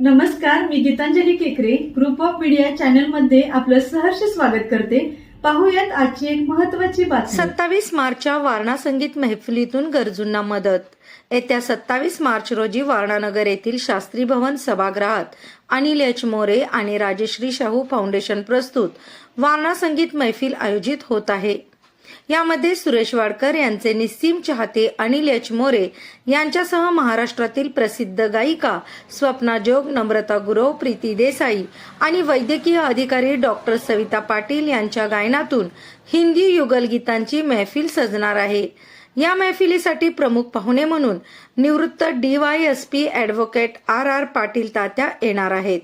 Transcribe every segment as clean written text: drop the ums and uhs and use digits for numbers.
नमस्कार, मी गीतांजली केकरे group of media channel मध्ये आपलं सहर्ष स्वागत करते। पाहूयात आजची एक महत्त्वाची बातमी। 27 मार्चच्या वारणा संगीत महफिलीतून गरजूंना मदत। येत्या 27 मार्च रोजी वारणानगर येथील शास्त्री भवन सभागृहात अनिल एच मोरे आणि राजश्री शाहू फाउंडेशन प्रस्तुत वारणा संगीत मैफिल आयोजित होत आहे। यामध्ये सुरेश वाडकर यांचे निस्सीम चाहते अनिल एच मोरे यांच्यासह महाराष्ट्रातील प्रसिद्ध गायिका स्वप्ना जोग, नम्रता गुरव, प्रीती देसाई आणि वैद्यकीय अधिकारी डॉक्टर सविता पाटील यांच्या गायनातून हिंदी युगल गीतांची महफिल सजणार आहे। या महफिलीसाठी प्रमुख पाहुणे म्हणून निवृत्त DYSP ॲडव्होकेट RR पाटील तात्या येणार आहेत।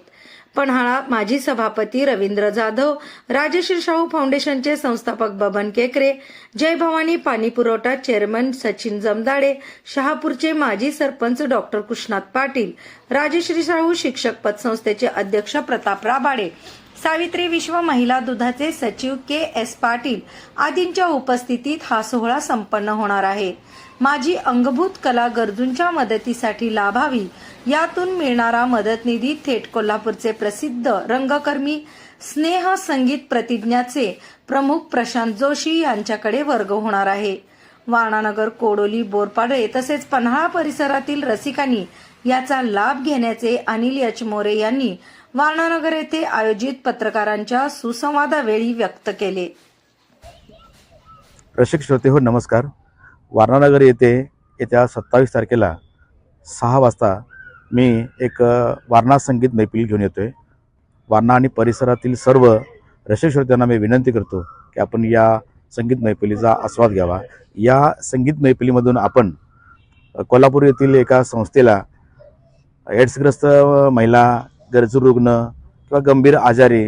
पन्हाळा माजी सभापती रवींद्र जाधव, राजश्री शाहू फाउंडेशनचे संस्थापक बबन केकरे, जय भवानी पाणी पुरवठा चेअरमन सचिन जमदाडे, शहापूरचे माजी सरपंच डॉक्टर कृष्णात पाटील, राजश्री शाहू शिक्षक पतसंस्थेचे अध्यक्ष प्रताप राबाडे, सावित्री विश्व महिला दुधाचे सचिव KS पाटील आदींच्या उपस्थितीत हा सोहळा संपन्न होणार आहे। माझी अंगभूत कला गरजूंच्या मदतीसाठी लाभावी, यातून मिळणारा मदत निधी थेट कोल्हापूरचे प्रसिद्ध रंगकर्मी स्नेह संगीत प्रतिज्ञाचे प्रमुख प्रशांत जोशी यांच्याकडे वर्ग होणार आहे। वारणानगर, कोडोली, बोरपाडे तसेच पन्हाळा परिसरातील रसिकांनी याचा लाभ घेण्याचे अनिल एच मोरे यांनी वारणानगर येथे आयोजित पत्रकारांच्या सुसंवादावेळी व्यक्त केले। रसिक श्रोते हो, नमस्कार। वारणानगर येथे येत्या 27 तारखेला 6 वाजता मी एक वारणा संगीत मैफिल घेऊन येतोय। वारणा आणि परिसरातील सर्व रसिक श्रोत्यांना मी विनंती करतो की आपण या संगीत मैफिलीचा आस्वाद घ्यावा। या संगीत मैफिलीमधून आपण कोल्हापूर येथील एका संस्थेला एड्सग्रस्त महिला, गरजू रुग्ण किंवा गंभीर आजारी,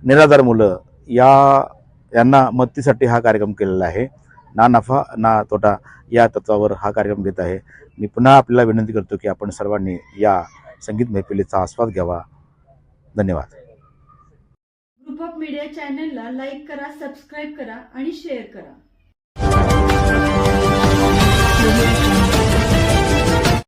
निराधार मुलं यांना मदतीसाठी हा कार्यक्रम केलेला आहे। ना नफा ना तोटा या तत्वावर हा कार्यक्रम घेत आहे। मी पुन्हा आपल्याला विनंती करतो की आपण सर्वांनी या संगीत मैफिलीचा आस्वाद घ्यावा। धन्यवाद। ग्रुप ऑफ मीडिया चॅनलला लाईक करा, सबस्क्राईब करा आणि शेअर करा।